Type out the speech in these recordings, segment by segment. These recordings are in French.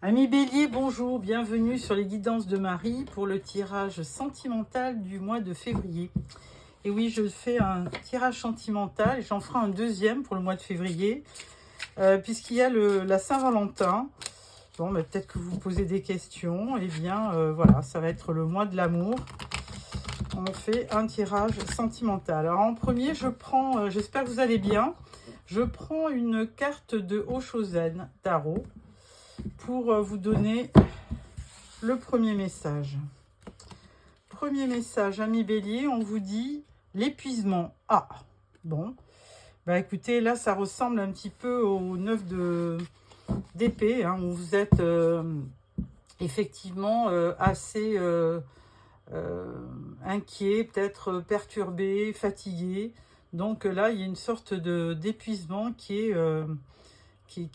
Amis Bélier, bonjour, bienvenue sur les guidances de Marie pour le tirage sentimental du mois de février. Et oui, je fais un tirage sentimental et j'en ferai un deuxième pour le mois de février, puisqu'il y a la Saint-Valentin. Bon, mais peut-être que vous vous posez des questions. Eh bien, voilà, ça va être le mois de l'amour. On fait un tirage sentimental. Alors en premier, je prends, j'espère que vous allez bien, je prends une carte de Oshozen Tarot pour vous donner le premier message. Premier message, amis Bélier, on vous dit l'épuisement. Ah, bon. Bah écoutez, là, ça ressemble un petit peu au 9 d'épée, hein, où vous êtes effectivement assez inquiet, peut-être perturbé, fatigué. Donc là, il y a une sorte d'épuisement qui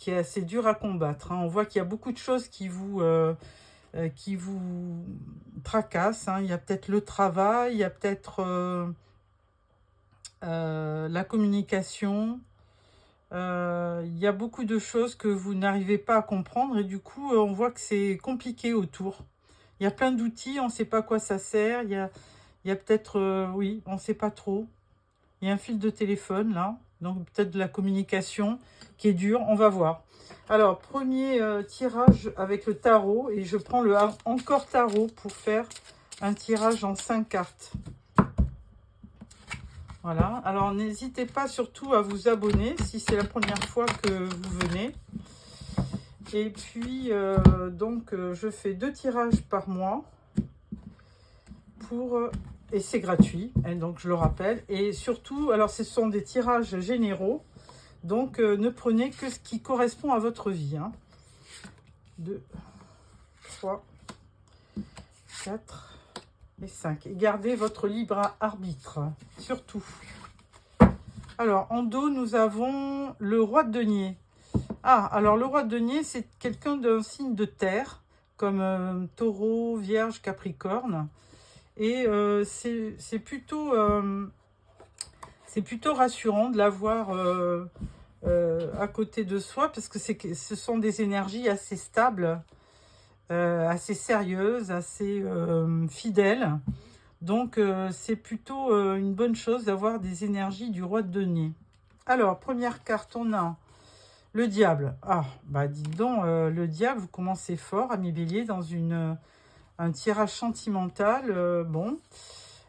est assez dur à combattre. Hein. On voit qu'il y a beaucoup de choses qui vous tracassent. Hein. Il y a peut-être le travail, il y a peut-être la communication. Il y a beaucoup de choses que vous n'arrivez pas à comprendre et du coup, on voit que c'est compliqué autour. Il y a plein d'outils, on ne sait pas à quoi ça sert. Il y a peut-être, oui, on ne sait pas trop. Il y a un fil de téléphone là, donc peut-être de la communication qui est dure, on va voir. Alors, premier tirage avec le tarot, et je prends le encore tarot pour faire un tirage en 5 cartes. Voilà, alors n'hésitez pas surtout à vous abonner si c'est la première fois que vous venez. Et puis, je fais 2 tirages par mois pour... et c'est gratuit, et donc je le rappelle. Et surtout, alors ce sont des tirages généraux, donc ne prenez que ce qui correspond à votre vie. Hein. 2, 3, 4 et 5. Et gardez votre libre arbitre, surtout. Alors, en dos, nous avons le roi de denier. Ah, alors le roi de denier, c'est quelqu'un d'un signe de terre, comme taureau, vierge, capricorne. Et c'est plutôt rassurant de l'avoir à côté de soi, parce que ce sont des énergies assez stables, assez sérieuses, assez fidèles. Donc, c'est plutôt une bonne chose d'avoir des énergies du roi de denier. Alors, première carte, on a le diable. Ah, bah dites donc, le diable, vous commencez fort, amis Bélier, dans un tirage sentimental. Bon.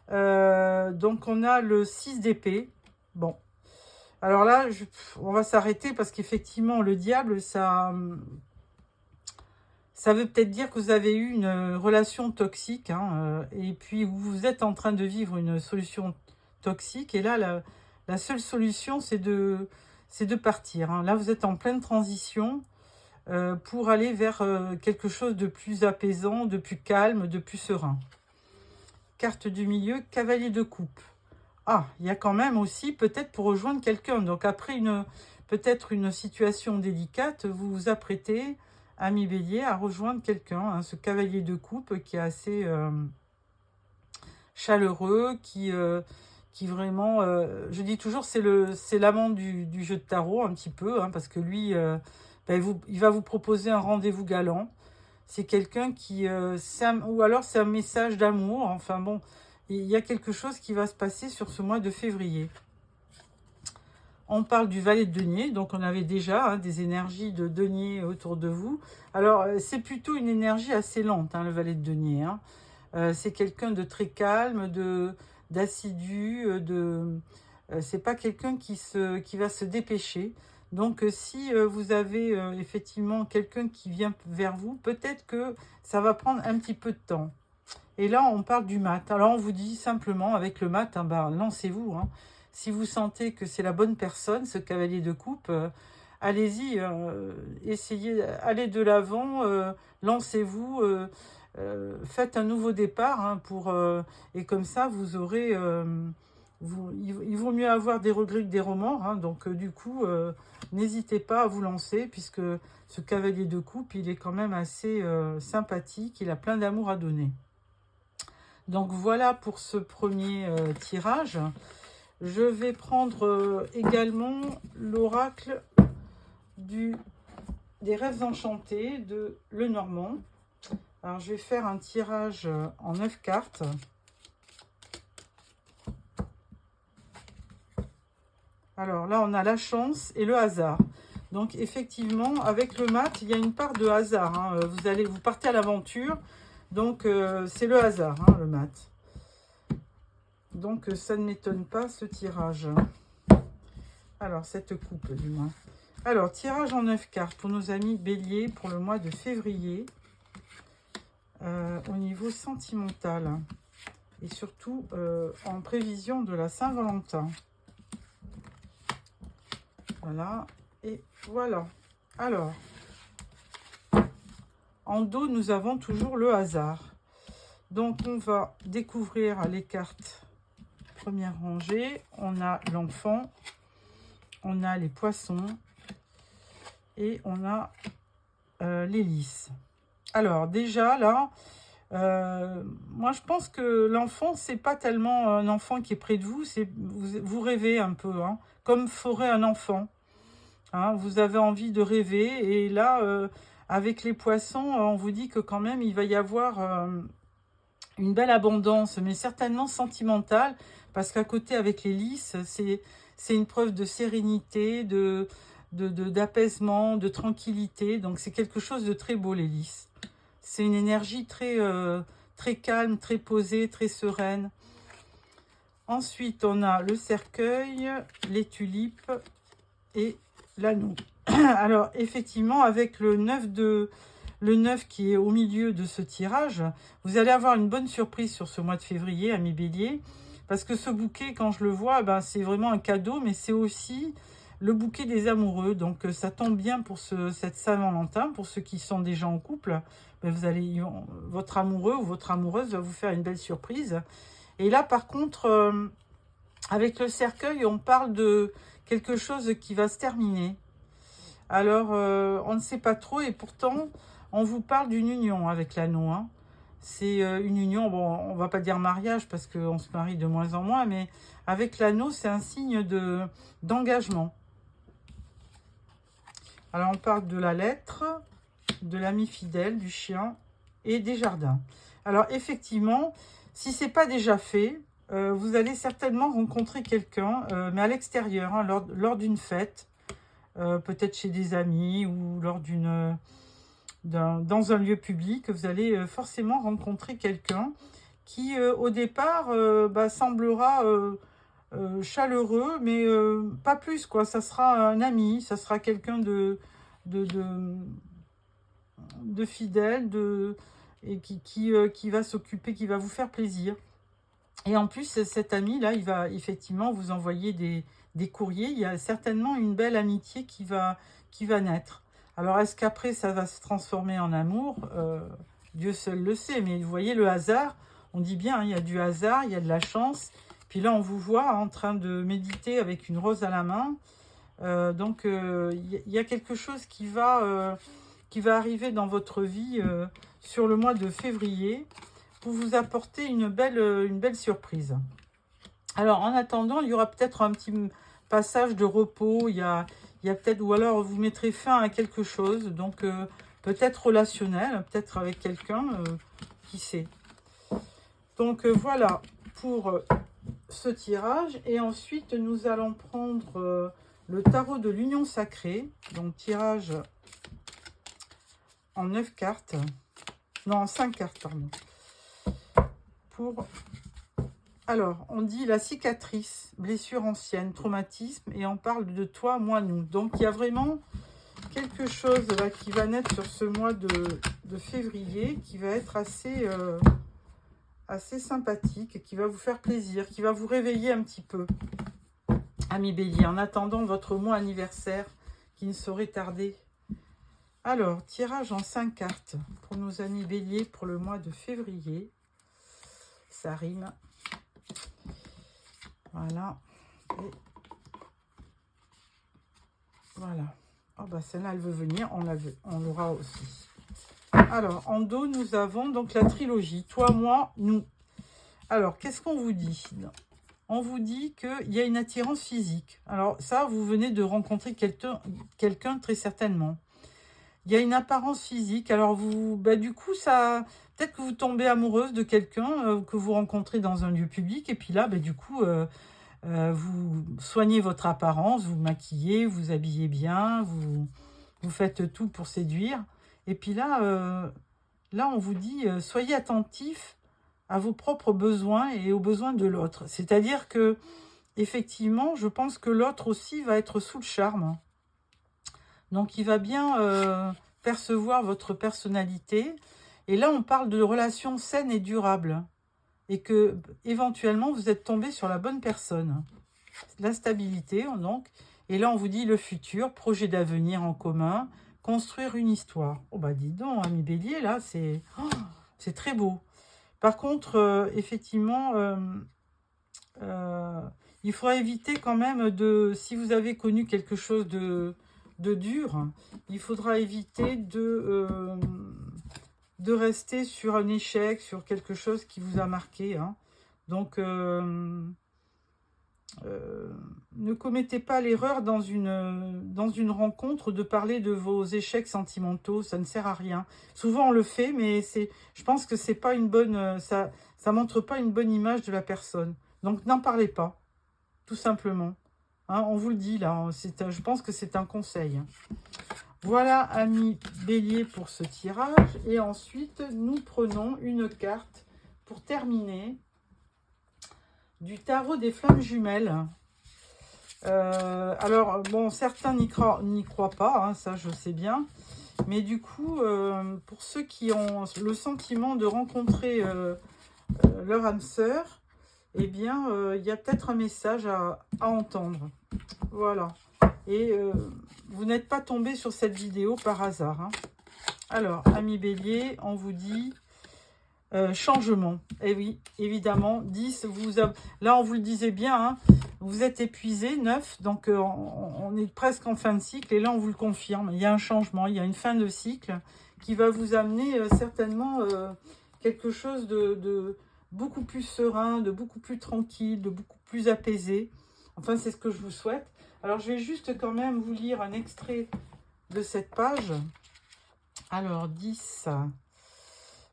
Donc, on a le 6 d'épée. Bon. Alors là, on va s'arrêter parce qu'effectivement, le diable, ça veut peut-être dire que vous avez eu une relation toxique, hein, et puis vous êtes en train de vivre une solution toxique. Et là, la seule solution, c'est de partir. Hein. Là, vous êtes en pleine transition pour aller vers quelque chose de plus apaisant, de plus calme, de plus serein. Carte du milieu, cavalier de coupe. Ah, il y a quand même aussi peut-être pour rejoindre quelqu'un. Donc après peut-être une situation délicate, vous vous apprêtez, ami Bélier, à rejoindre quelqu'un. Hein, ce cavalier de coupe qui est assez chaleureux, qui vraiment, je dis toujours, c'est l'amant du jeu de tarot un petit peu, hein, parce que lui, il va vous proposer un rendez-vous galant. C'est quelqu'un qui, ou alors c'est un message d'amour. Enfin bon, il y a quelque chose qui va se passer sur ce mois de février. On parle du valet de denier, donc on avait déjà des énergies de denier autour de vous. Alors, c'est plutôt une énergie assez lente, hein, le valet de denier. Hein. C'est quelqu'un de très calme, d'assidu, c'est pas quelqu'un qui va se dépêcher. Donc, si vous avez effectivement quelqu'un qui vient vers vous, peut-être que ça va prendre un petit peu de temps. Et là, on parle du mat. Alors, on vous dit simplement, avec le mat, hein, lancez-vous. Hein. Si vous sentez que c'est la bonne personne, ce cavalier de coupe, allez-y, essayez, allez de l'avant, lancez-vous, faites un nouveau départ, hein, et comme ça, vous aurez... il vaut mieux avoir des regrets que des remords. Hein, donc, du coup, n'hésitez pas à vous lancer, puisque ce cavalier de coupe, il est quand même assez sympathique, il a plein d'amour à donner. Donc, voilà pour ce premier tirage. Je vais prendre également l'oracle du des rêves enchantés de Lenormand. Alors, je vais faire un tirage en 9 cartes. Alors là, on a la chance et le hasard. Donc, effectivement, avec le mat, il y a une part de hasard. Hein. Vous partez à l'aventure. Donc, c'est le hasard, hein, le mat. Donc, ça ne m'étonne pas, ce tirage. Alors, cette coupe, du moins. Alors, tirage en 9 cartes pour nos amis béliers pour le mois de février. Au niveau sentimental. Et surtout, en prévision de la Saint-Valentin. Voilà. Et voilà. Alors, en dos, nous avons toujours le hasard. Donc, on va découvrir les cartes. Première rangée, on a l'enfant, on a les poissons et on a l'hélice. Alors, déjà, là, moi, je pense que l'enfant, c'est pas tellement un enfant qui est près de vous, c'est vous rêvez un peu, hein, comme ferait un enfant. Hein, vous avez envie de rêver et là, avec les poissons, on vous dit que quand même, il va y avoir une belle abondance, mais certainement sentimentale, parce qu'à côté, avec les lys, c'est une preuve de sérénité, d'apaisement, de tranquillité. Donc, c'est quelque chose de très beau, les lys. C'est une énergie très, très calme, très posée, très sereine. Ensuite, on a le cercueil, les tulipes et l'anneau. Alors, effectivement, avec le 9 qui est au milieu de ce tirage, vous allez avoir une bonne surprise sur ce mois de février, amis bélier, parce que ce bouquet, quand je le vois, ben, c'est vraiment un cadeau, mais c'est aussi le bouquet des amoureux. Donc, ça tombe bien pour cette Saint-Valentin, pour ceux qui sont déjà en couple. Ben, votre amoureux ou votre amoureuse va vous faire une belle surprise. Et là, par contre, avec le cercueil, on parle de quelque chose qui va se terminer. Alors, on ne sait pas trop, et pourtant, on vous parle d'une union avec l'anneau. Hein. C'est une union, bon, on va pas dire mariage parce qu'on se marie de moins en moins, mais avec l'anneau, c'est un signe d'engagement. Alors, on parle de la lettre, de l'ami fidèle, du chien et des jardins. Alors, effectivement, si ce n'est pas déjà fait, vous allez certainement rencontrer quelqu'un, mais à l'extérieur, hein, lors d'une fête, peut-être chez des amis ou dans un lieu public, vous allez forcément rencontrer quelqu'un qui, au départ, semblera chaleureux, mais pas plus, quoi. Ça sera un ami, ça sera quelqu'un de fidèle, et qui va s'occuper, qui va vous faire plaisir. Et en plus, cet ami-là, il va effectivement vous envoyer des courriers. Il y a certainement une belle amitié qui va naître. Alors, est-ce qu'après, ça va se transformer en amour? Dieu seul le sait. Mais vous voyez, le hasard, on dit bien, hein, il y a du hasard, il y a de la chance. Puis là, on vous voit en train de méditer avec une rose à la main. Donc, il y a quelque chose qui va arriver dans votre vie sur le mois de février pour vous apporter une belle surprise. Alors, en attendant, il y aura peut-être un petit passage de repos. Il y a peut-être, ou alors vous mettrez fin à quelque chose. Donc, peut-être relationnel, peut-être avec quelqu'un, qui sait. Donc, voilà pour ce tirage. Et ensuite, nous allons prendre le tarot de l'union sacrée. Donc, tirage en 9 cartes. Non, en 5 cartes, pardon. Alors, on dit la cicatrice, blessure ancienne, traumatisme, et on parle de toi, moi, nous. Donc, il y a vraiment quelque chose là qui va naître sur ce mois de février, qui va être assez sympathique, qui va vous faire plaisir, qui va vous réveiller un petit peu, amis béliers, en attendant votre mois anniversaire qui ne saurait tarder. Alors, tirage en 5 cartes pour nos amis béliers pour le mois de février. Ça rime. Voilà. Et voilà. Oh bah celle-là, elle veut venir. On l'aura aussi. Alors, en dos, nous avons donc la trilogie. Toi, moi, nous. Alors, qu'est-ce qu'on vous dit? On vous dit qu'il y a une attirance physique. Alors, ça, vous venez de rencontrer quelqu'un très certainement. Il y a une apparence physique. Alors, vous, bah, du coup, ça, peut-être que vous tombez amoureuse de quelqu'un que vous rencontrez dans un lieu public. Et puis là, bah, du coup, vous soignez votre apparence, vous maquillez, vous habillez bien, vous faites tout pour séduire. Et puis là, là on vous dit, soyez attentif à vos propres besoins et aux besoins de l'autre. C'est-à-dire que, effectivement, je pense que l'autre aussi va être sous le charme. Donc, il va bien percevoir votre personnalité. Et là, on parle de relations saines et durables. Et que, éventuellement, vous êtes tombé sur la bonne personne. La stabilité, donc. Et là, on vous dit le futur, projet d'avenir en commun, construire une histoire. Oh, bah, dis donc, ami Bélier, là, c'est très beau. Par contre, effectivement, il faudra éviter quand même de, si vous avez connu quelque chose de dur, il faudra éviter de rester sur un échec, sur quelque chose qui vous a marqué. Hein. Donc, ne commettez pas l'erreur dans une rencontre de parler de vos échecs sentimentaux, ça ne sert à rien. Souvent on le fait, mais je pense que c'est pas une bonne, ça montre pas une bonne image de la personne. Donc n'en parlez pas, tout simplement. Hein, on vous le dit là, je pense que c'est un conseil. Voilà, amis Bélier, pour ce tirage. Et ensuite, nous prenons une carte pour terminer du tarot des flammes jumelles. Alors, bon, certains n'y croient pas, hein, ça je sais bien. Mais du coup, pour ceux qui ont le sentiment de rencontrer leur âme sœur, eh bien, il y a peut-être un message à entendre. Voilà. Et vous n'êtes pas tombé sur cette vidéo par hasard. Hein. Alors, amis Bélier, on vous dit changement. Et oui, évidemment, 10, là on vous le disait bien, hein, vous êtes épuisé, 9, donc on est presque en fin de cycle, et là on vous le confirme, il y a un changement, il y a une fin de cycle qui va vous amener certainement quelque chose de beaucoup plus serein, de beaucoup plus tranquille, de beaucoup plus apaisé. Enfin, c'est ce que je vous souhaite. Alors, je vais juste quand même vous lire un extrait de cette page. Alors, 10,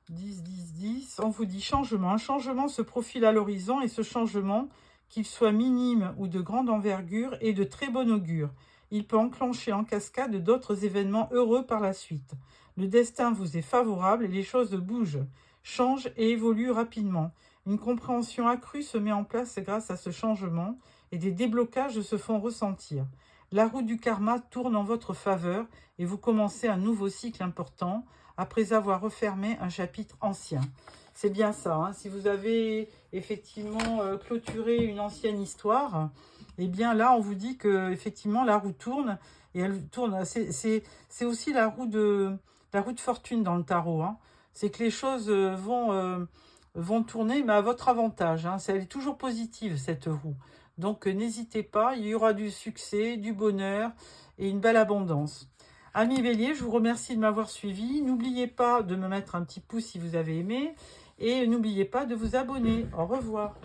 10, 10, 10. On vous dit changement. Un changement se profile à l'horizon et ce changement, qu'il soit minime ou de grande envergure, est de très bon augure. Il peut enclencher en cascade d'autres événements heureux par la suite. Le destin vous est favorable et les choses bougent, changent et évoluent rapidement. Une compréhension accrue se met en place grâce à ce changement et des déblocages se font ressentir. La roue du karma tourne en votre faveur et vous commencez un nouveau cycle important après avoir refermé un chapitre ancien. C'est bien ça, hein. Si vous avez effectivement clôturé une ancienne histoire, eh bien là on vous dit que effectivement la roue tourne et elle tourne. C'est aussi la roue de fortune dans le tarot. Hein. C'est que les choses vont tourner, mais à votre avantage. Hein. Elle est toujours positive, cette roue. Donc, n'hésitez pas, il y aura du succès, du bonheur et une belle abondance. Amis Bélier, je vous remercie de m'avoir suivi. N'oubliez pas de me mettre un petit pouce si vous avez aimé. Et n'oubliez pas de vous abonner. Au revoir.